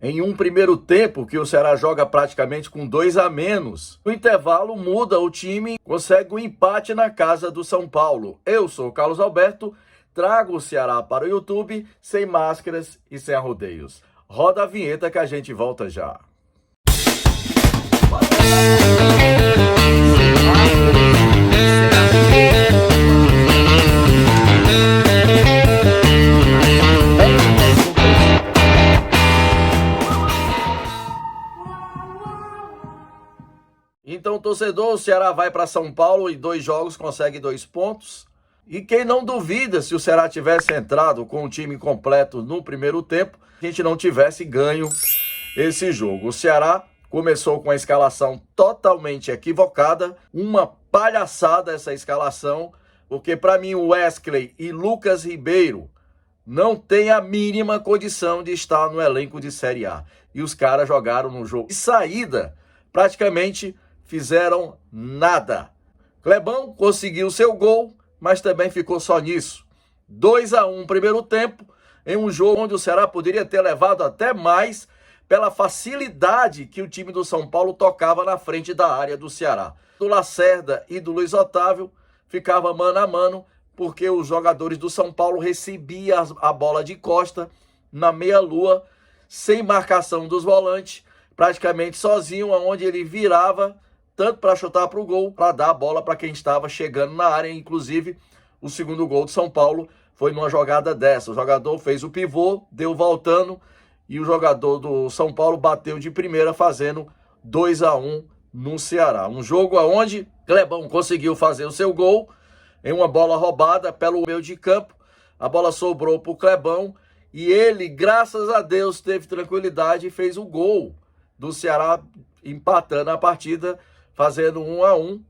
em um primeiro tempo que o Ceará joga praticamente com 2 a menos. No intervalo muda o time, consegue um empate na casa do São Paulo. Eu sou o Carlos Alberto, trago o Ceará para o YouTube, sem máscaras e sem arrodeios. Roda a vinheta que a gente volta já. Então, torcedor, o Ceará vai para São Paulo e 2 jogos consegue 2 pontos. E quem não duvida, se o Ceará tivesse entrado com o time completo no primeiro tempo, a gente não tivesse ganho esse jogo. O Ceará começou com a escalação totalmente equivocada, uma palhaçada essa escalação, porque para mim o Wesley e Lucas Ribeiro não tem a mínima condição de estar no elenco de Série A. E os caras jogaram no jogo de saída, praticamente fizeram nada. Clebão conseguiu seu gol, mas também ficou só nisso. 2 a 1 primeiro tempo, em um jogo onde o Ceará poderia ter levado até mais pela facilidade que o time do São Paulo tocava na frente da área do Ceará. Do Lacerda e do Luiz Otávio ficava mano a mano, porque os jogadores do São Paulo recebiam a bola de costa na meia-lua, sem marcação dos volantes, praticamente sozinho, onde ele virava tanto para chutar para o gol, para dar a bola para quem estava chegando na área. Inclusive, o segundo gol do São Paulo foi numa jogada dessa. O jogador fez o pivô, deu voltando, e o jogador do São Paulo bateu de primeira, fazendo 2 a 1 no Ceará. Um jogo onde Clebão conseguiu fazer o seu gol em uma bola roubada pelo meio de campo. A bola sobrou para o Clebão e ele, graças a Deus, teve tranquilidade e fez o gol do Ceará, empatando a partida, fazendo 1 a 1.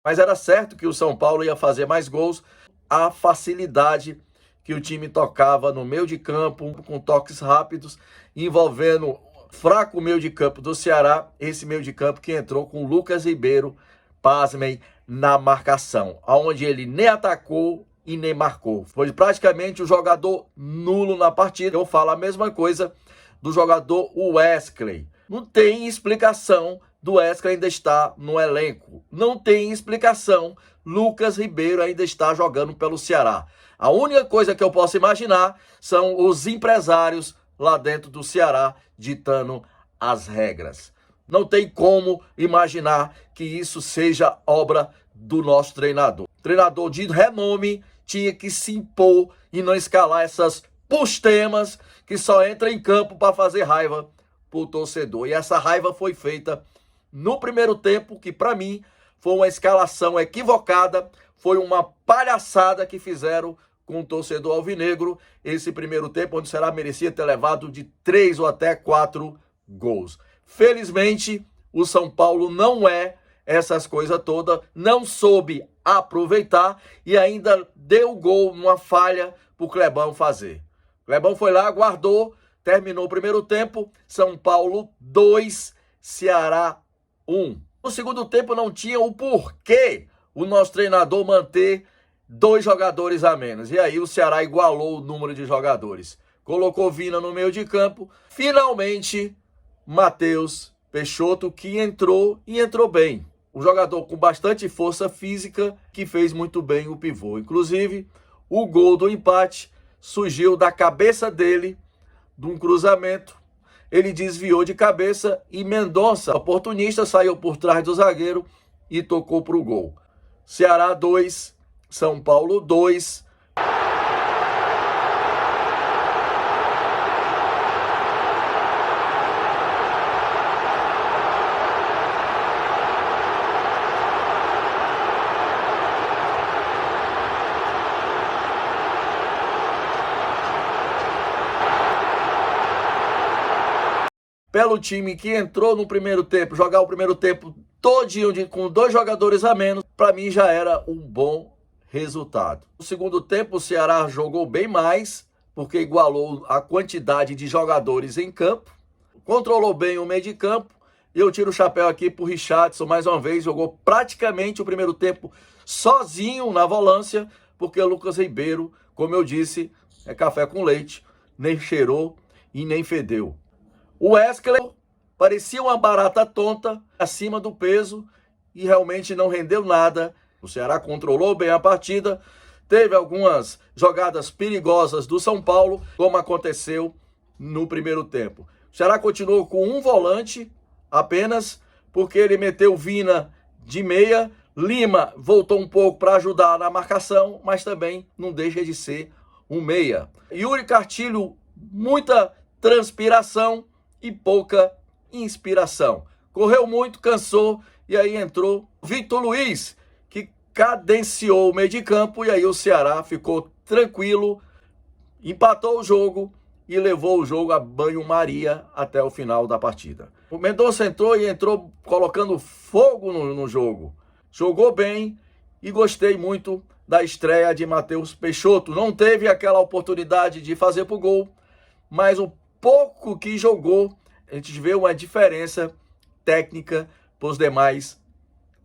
Mas era certo que o São Paulo ia fazer mais gols. A facilidade que o time tocava no meio de campo, com toques rápidos, envolvendo fraco meio de campo do Ceará. Esse meio de campo que entrou com o Lucas Ribeiro, pasmem, na marcação, onde ele nem atacou e nem marcou. Foi praticamente o jogador nulo na partida. Eu falo a mesma coisa do jogador Wesley. Não tem explicação do Wesley ainda estar no elenco. Não tem explicação. Lucas Ribeiro ainda está jogando pelo Ceará. A única coisa que eu posso imaginar são os empresários lá dentro do Ceará ditando as regras. Não tem como imaginar que isso seja obra do nosso treinador. Treinador de renome tinha que se impor e não escalar essas pustemas que só entram em campo para fazer raiva pro torcedor. E essa raiva foi feita no primeiro tempo, que para mim foi uma escalação equivocada, foi uma palhaçada que fizeram com o torcedor alvinegro. Esse primeiro tempo, onde o Ceará merecia ter levado de 3 ou até 4 gols. Felizmente, o São Paulo não é essas coisas todas, não soube aproveitar e ainda deu gol numa falha para o Clebão fazer. O Clebão foi lá, guardou, terminou o primeiro tempo, São Paulo 2, Ceará 1. No segundo tempo não tinha o porquê o nosso treinador manter 2 jogadores a menos. E aí o Ceará igualou o número de jogadores. Colocou Vina no meio de campo. Finalmente, Matheus Peixoto, que entrou e entrou bem. Um jogador com bastante força física, que fez muito bem o pivô. Inclusive, o gol do empate surgiu da cabeça dele, de um cruzamento. Ele desviou de cabeça e Mendonça, oportunista, saiu por trás do zagueiro e tocou para o gol. Ceará 2, São Paulo 2. Pelo time que entrou no primeiro tempo, jogar o primeiro tempo todinho com 2 jogadores a menos, para mim já era um bom resultado. No segundo tempo, o Ceará jogou bem mais, porque igualou a quantidade de jogadores em campo, controlou bem o meio de campo. E eu tiro o chapéu aqui pro Richarlison, mais uma vez, jogou praticamente o primeiro tempo sozinho na volância, porque o Lucas Ribeiro, como eu disse, é café com leite, nem cheirou e nem fedeu. O Wesley parecia uma barata tonta, acima do peso, e realmente não rendeu nada. O Ceará controlou bem a partida, teve algumas jogadas perigosas do São Paulo, como aconteceu no primeiro tempo. O Ceará continuou com um volante apenas, porque ele meteu Vina de meia, Lima voltou um pouco para ajudar na marcação, mas também não deixa de ser um meia. Yuri Cartilho, muita transpiração e pouca inspiração. Correu muito, cansou, e aí entrou Vitor Luiz, que cadenciou o meio de campo, e aí o Ceará ficou tranquilo, empatou o jogo e levou o jogo a banho-maria até o final da partida. O Mendonça entrou colocando fogo no jogo. Jogou bem e gostei muito da estreia de Matheus Peixoto. Não teve aquela oportunidade de fazer pro gol, mas o pouco que jogou, a gente vê uma diferença técnica para os demais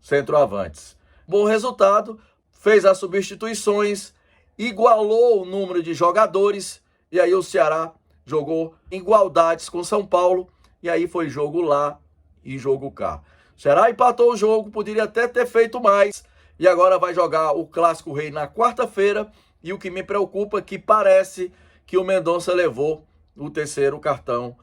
centroavantes. Bom resultado, fez as substituições, igualou o número de jogadores, e aí o Ceará jogou igualdades com São Paulo, e aí foi jogo lá e jogo cá. O Ceará empatou o jogo, poderia até ter feito mais, e agora vai jogar o Clássico Rei na quarta-feira, e o que me preocupa é que parece que o Mendonça levou o terceiro cartão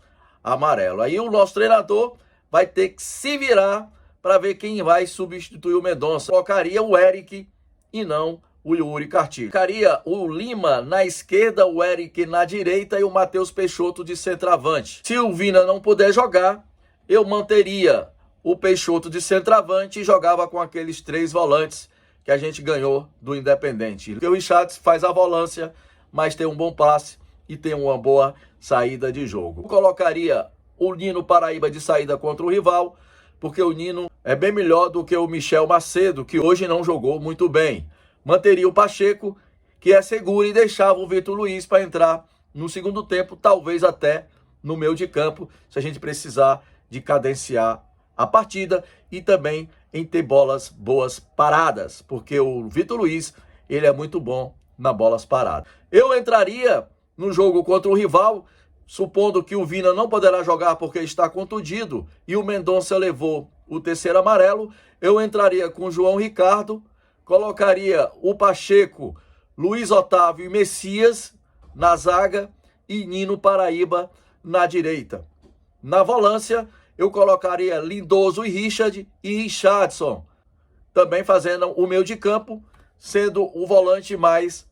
amarelo. Aí o nosso treinador vai ter que se virar para ver quem vai substituir o Mendonça. Colocaria o Eric e não o Yuri Cartilho. Colocaria o Lima na esquerda, o Eric na direita e o Matheus Peixoto de centroavante. Se o Vina não puder jogar, eu manteria o Peixoto de centroavante e jogava com aqueles 3 volantes que a gente ganhou do Independente. Porque o Richarlison faz a volância, mas tem um bom passe e tem uma boa saída de jogo. Eu colocaria o Nino Paraíba de saída contra o rival, porque o Nino é bem melhor do que o Michel Macedo, que hoje não jogou muito bem. Manteria o Pacheco, que é seguro, e deixava o Vitor Luiz para entrar no segundo tempo, talvez até no meio de campo, se a gente precisar de cadenciar a partida e também em ter bolas boas paradas, porque o Vitor Luiz, ele é muito bom nas bolas paradas. Eu entraria no jogo contra o rival, supondo que o Vina não poderá jogar porque está contundido e o Mendonça levou o terceiro amarelo, eu entraria com o João Ricardo, colocaria o Pacheco, Luiz Otávio e Messias na zaga e Nino Paraíba na direita. Na volância, eu colocaria Lindoso e Richarlison, também fazendo o meio de campo, sendo o volante mais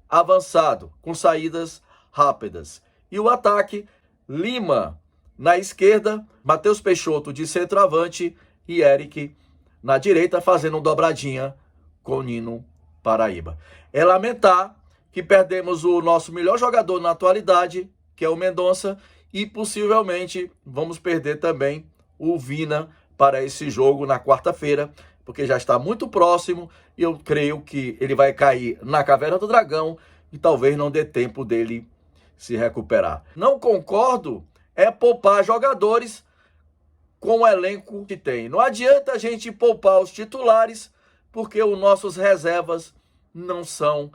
avançado, com saídas rápidas. E o ataque, Lima na esquerda, Matheus Peixoto de centroavante e Eric na direita, fazendo dobradinha com Nino Paraíba. É lamentar que perdemos o nosso melhor jogador na atualidade, que é o Mendonça, e possivelmente vamos perder também o Vina para esse jogo na quarta-feira, porque já está muito próximo e eu creio que ele vai cair na Caverna do Dragão e talvez não dê tempo dele se recuperar. Não concordo é poupar jogadores com o elenco que tem. Não adianta a gente poupar os titulares, porque os nossos reservas não são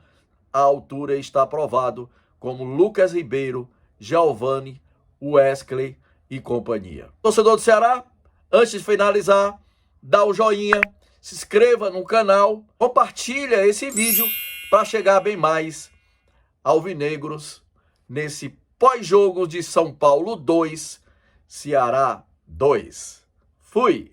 à altura, está provado, como Lucas Ribeiro, Giovani, Wesley e companhia. Torcedor do Ceará, antes de finalizar, dá o joinha, se inscreva no canal, compartilha esse vídeo para chegar bem mais alvinegros nesse pós-jogo de São Paulo 2, Ceará 2. Fui!